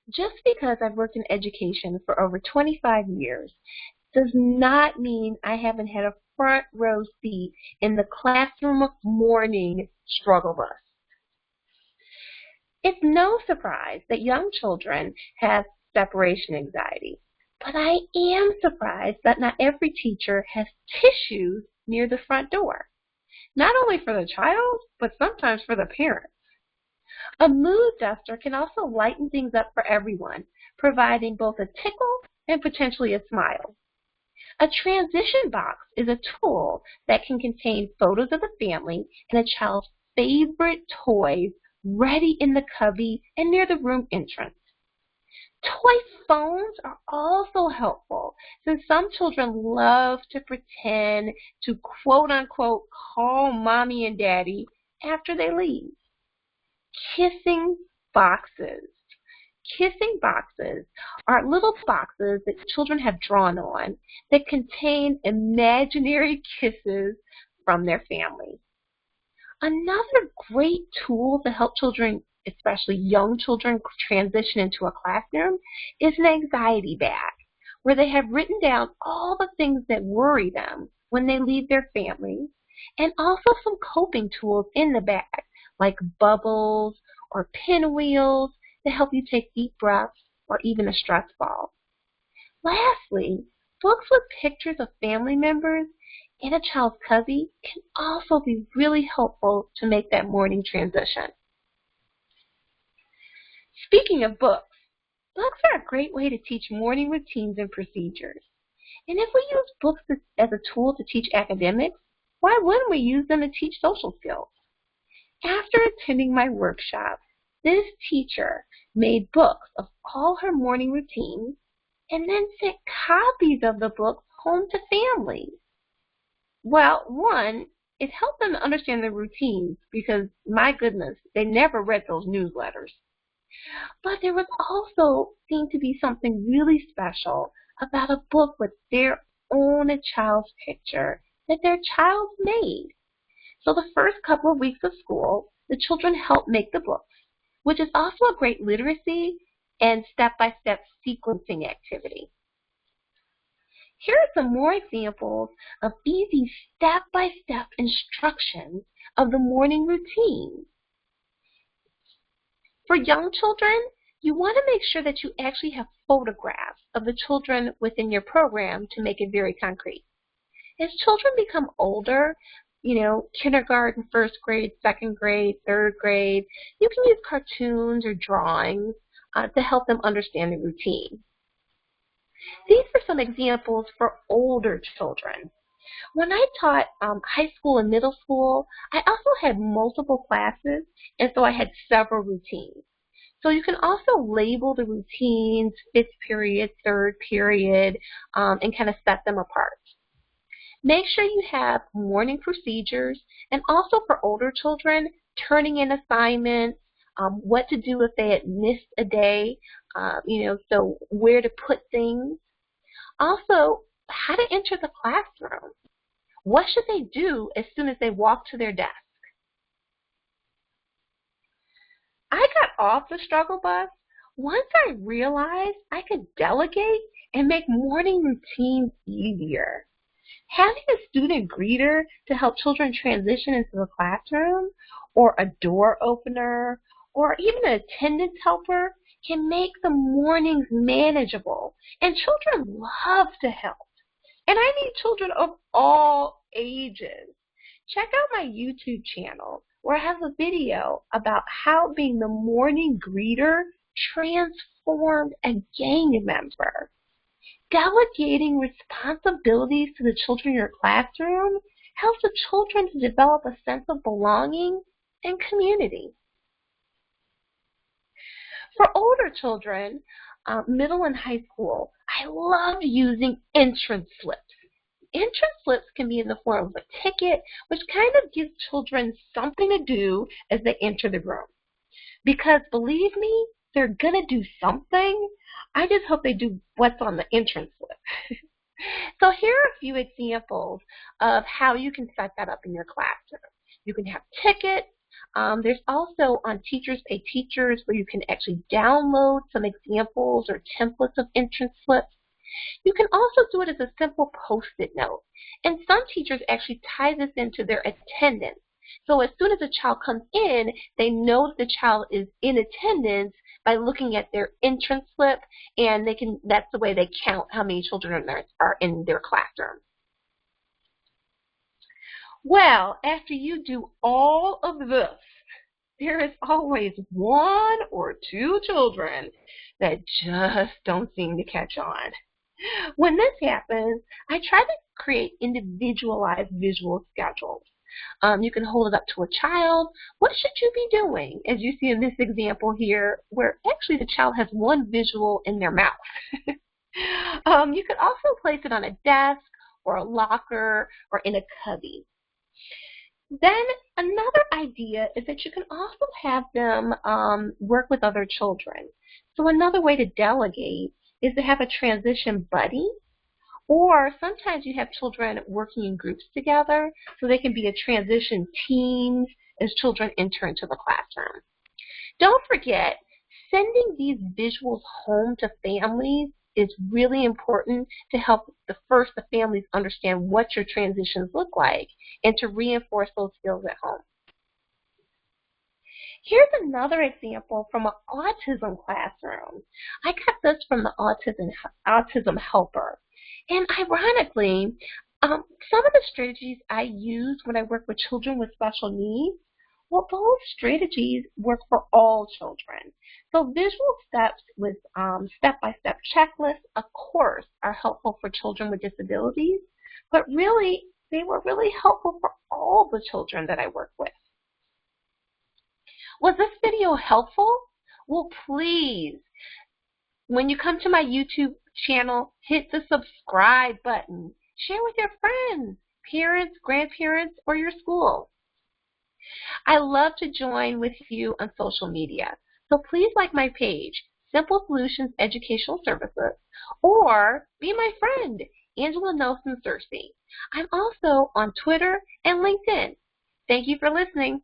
Just because I've worked in education for over 25 years does not mean I haven't had a front row seat in the classroom morning struggle bus. It's no surprise that young children have separation anxiety, but I am surprised that not every teacher has tissues near the front door, not only for the child, but sometimes for the parents. A mood duster can also lighten things up for everyone, providing both a tickle and potentially a smile. A transition box is a tool that can contain photos of the family and a child's favorite toys ready in the cubby and near the room entrance. Toy phones are also helpful since some children love to pretend to quote-unquote call mommy and daddy after they leave. Kissing boxes. Kissing boxes are little boxes that children have drawn on that contain imaginary kisses from their family. Another great tool to help children, especially young children, transition into a classroom is an anxiety bag, where they have written down all the things that worry them when they leave their families, and also some coping tools in the bag, like bubbles or pinwheels to help you take deep breaths, or even a stress ball. Lastly, books with pictures of family members in a child's cubby can also be really helpful to make that morning transition. Speaking of books, books are a great way to teach morning routines and procedures. And if we use books as a tool to teach academics, why wouldn't we use them to teach social skills? After attending my workshop, this teacher made books of all her morning routines and then sent copies of the books home to families. Well, one, it helped them to understand their routines because, my goodness, they never read those newsletters. But there was also seemed to be something really special about a book with their own child's picture that their child made. So the first couple of weeks of school, the children helped make the books, which is also a great literacy and step-by-step sequencing activity. Here are some more examples of easy step-by-step instructions of the morning routine. For young children, you want to make sure that you actually have photographs of the children within your program to make it very concrete. As children become older, kindergarten, first grade, second grade, third grade, you can use cartoons or drawings to help them understand the routine. These are some examples for older children. When I taught high school and middle school, I also had multiple classes, and so I had several routines. So you can also label the routines, fifth period, third period, and kind of set them apart. Make sure you have morning procedures, and also for older children, turning in assignments, what to do if they had missed a day, so where to put things. Also, how to enter the classroom. What should they do as soon as they walk to their desk? I got off the struggle bus once I realized I could delegate and make morning routines easier. Having a student greeter to help children transition into the classroom, or a door opener, or even an attendance helper can make the mornings manageable, and children love to help. And I need children of all ages. Check out my YouTube channel where I have a video about how being the morning greeter transformed a gang member. Delegating responsibilities to the children in your classroom helps the children to develop a sense of belonging and community. For older children, middle and high school, I love using entrance slips. Entrance slips can be in the form of a ticket, which kind of gives children something to do as they enter the room. Because believe me, they're going to do something. I just hope they do what's on the entrance slip. So here are a few examples of how you can set that up in your classroom. You can have tickets, There's also on Teachers Pay Teachers where you can actually download some examples or templates of entrance slips. You can also do it as a simple Post-it note. And some teachers actually tie this into their attendance. So as soon as a child comes in, they know that the child is in attendance by looking at their entrance slip, and that's the way they count how many children are in their classroom. Well, after you do all of this, there is always one or two children that just don't seem to catch on. When this happens, I try to create individualized visual schedules. You can hold it up to a child. What should you be doing? As you see in this example here, where actually the child has one visual in their mouth. You can also place it on a desk or a locker or in a cubby. Then another idea is that you can also have them work with other children. So another way to delegate is to have a transition buddy, or sometimes you have children working in groups together, so they can be a transition teams as children enter into the classroom. Don't forget, sending these visuals home to families is really important to help the families understand what your transitions look like and to reinforce those skills at home. Here's another example from an autism classroom. I got this from the Autism Helper. And ironically, some of the strategies I use when I work with children with special needs, well, those strategies work for all children. So visual steps with step-by-step checklists, of course, are helpful for children with disabilities, but really, they were really helpful for all the children that I work with. Was this video helpful? Well, please, when you come to my YouTube channel, hit the subscribe button. Share with your friends, parents, grandparents, or your school. I love to join with you on social media, so please like my page, Simple Solutions Educational Services, or be my friend, Angela Nelson Searcy. I'm also on Twitter and LinkedIn. Thank you for listening.